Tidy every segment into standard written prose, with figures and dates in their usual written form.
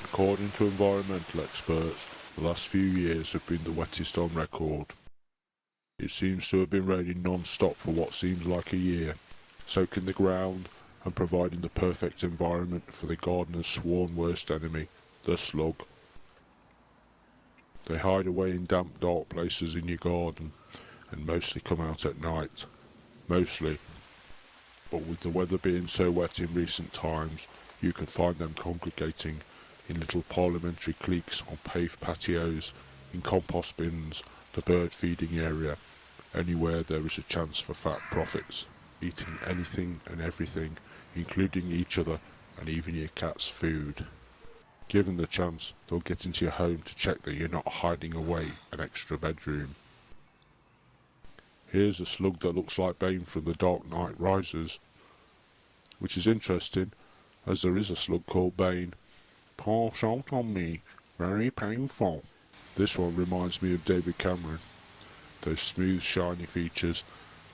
According to environmental experts, the last few years have been the wettest on record. It seems to have been raining non-stop for what seems like a year, soaking the ground and providing the perfect environment for the gardener's sworn worst enemy, the slug. They hide away in damp, dark places in your garden and mostly come out at night. Mostly. But with the weather being so wet in recent times, you can find them congregating in little parliamentary cliques on paved patios, in compost bins, the bird feeding area, anywhere there is a chance for fat profits, eating anything and everything, including each other and even your cat's food. Given the chance, they'll get into your home to check that you're not hiding away an extra bedroom. Here's a slug that looks like Bane from The Dark Knight Rises, which is interesting, as there is a slug called Bane. Pass out on me, very painful. This one reminds me of David Cameron, those smooth shiny features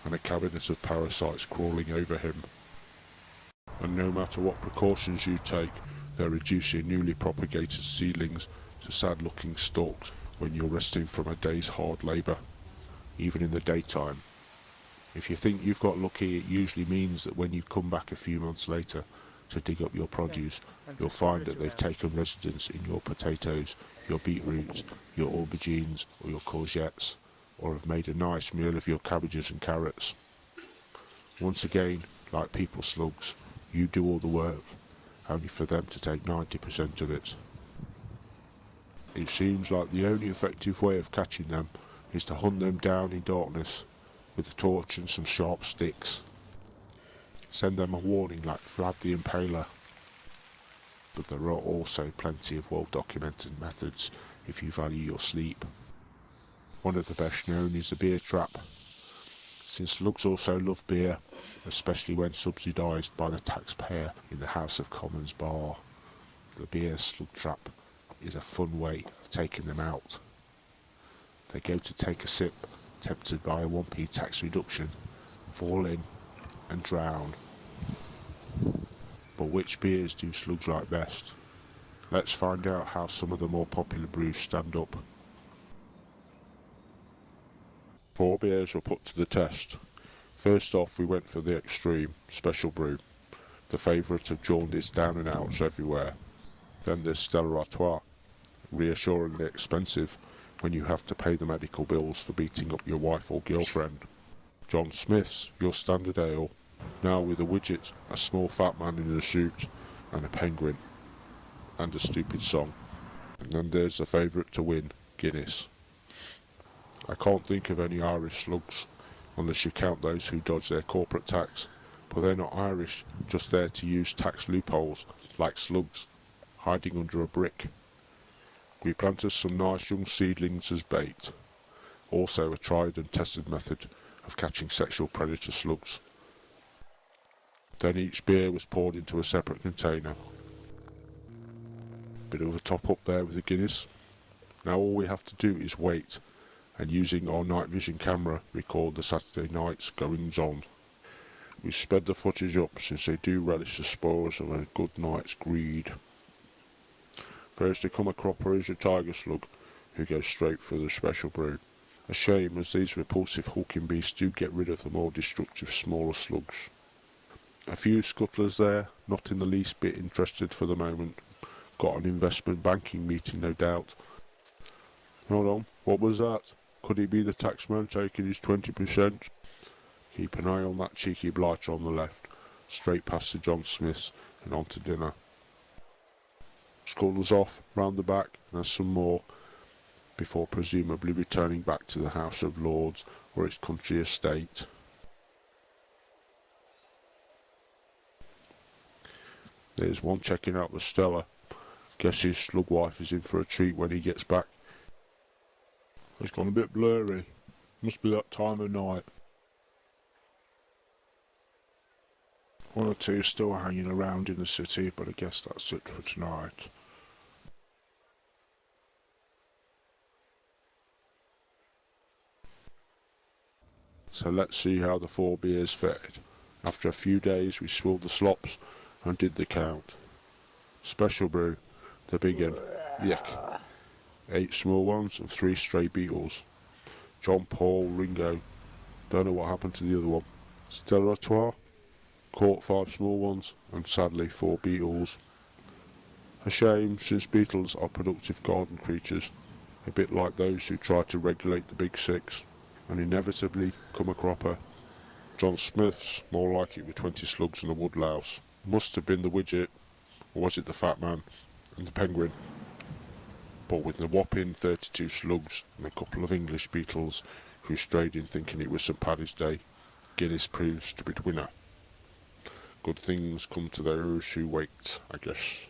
and a cabinet of parasites crawling over him. And no matter what precautions you take, they'll reduce your newly propagated seedlings to sad-looking stalks when you're resting from a day's hard labour, even in the daytime. If you think you've got lucky, it usually means that when you come back a few months later to dig up your produce, you'll find that they've taken residence in your potatoes, your beetroots, your aubergines or your courgettes, or have made a nice meal of your cabbages and carrots. Once again, like people slugs, you do all the work, only for them to take 90% of it. It seems like the only effective way of catching them is to hunt them down in darkness with a torch and some sharp sticks. Send them a warning like Vlad the Impaler. But there are also plenty of well-documented methods if you value your sleep. One of the best known is the beer trap. Since slugs also love beer, especially when subsidised by the taxpayer in the House of Commons bar, the beer slug trap is a fun way of taking them out. They go to take a sip, tempted by a 1p tax reduction, fall in and drown. But which beers do slugs like best? Let's find out how some of the more popular brews stand up. 4 beers were put to the test. First off, we went for the extreme, special brew, the favourite of jaundiced down and outs everywhere. Then there's Stella Artois, reassuringly expensive when you have to pay the medical bills for beating up your wife or girlfriend. John Smith's, your standard ale, now with a widget, a small fat man in a suit, and a penguin, and a stupid song. And then there's the favourite to win, Guinness. I can't think of any Irish slugs, unless you count those who dodge their corporate tax, but they're not Irish, just there to use tax loopholes, like slugs, hiding under a brick. We planted some nice young seedlings as bait, also a tried and tested method of catching sexual predator slugs. Then each beer was poured into a separate container. Bit of a top up there with the Guinness. Now all we have to do is wait, and using our night vision camera record the Saturday night's goings on. We sped the footage up since they do relish the spoils of a good night's greed. First to come a cropper is your tiger slug, who goes straight for the special brew. A shame, as these repulsive hulking beasts do get rid of the more destructive smaller slugs. A few scuttlers there, not in the least bit interested for the moment. Got an investment banking meeting, no doubt. Hold on, what was that? Could he be the taxman taking his 20%? Keep an eye on that cheeky blighter on the left, straight past the John Smiths and on to dinner. Scuttles off, round the back, and has some more, before presumably returning back to the House of Lords or its country estate. There's one checking out the Stella. Guess his slug wife is in for a treat when he gets back. It's gone a bit blurry. Must be that time of night. One or two still hanging around in the city, but I guess that's it for tonight. So let's see how the 4 beers fared. After a few days we swilled the slops and did the count. Special brew, The big one. Yuck. 8 small ones and 3 stray beetles. John, Paul, Ringo. Don't know what happened to the other one. Stellaratoire. Caught 5 small ones and sadly 4 beetles. A shame, since beetles are productive garden creatures, a bit like those who try to regulate the big six and inevitably come a cropper. John Smith's more like it with 20 slugs and a woodlouse. Must have been the widget, or was it the fat man and the penguin? But with the whopping 32 slugs and a couple of English beetles who strayed in thinking it was St. Paddy's Day, Guinness proves to be the winner. Good things come to those who wait, I guess.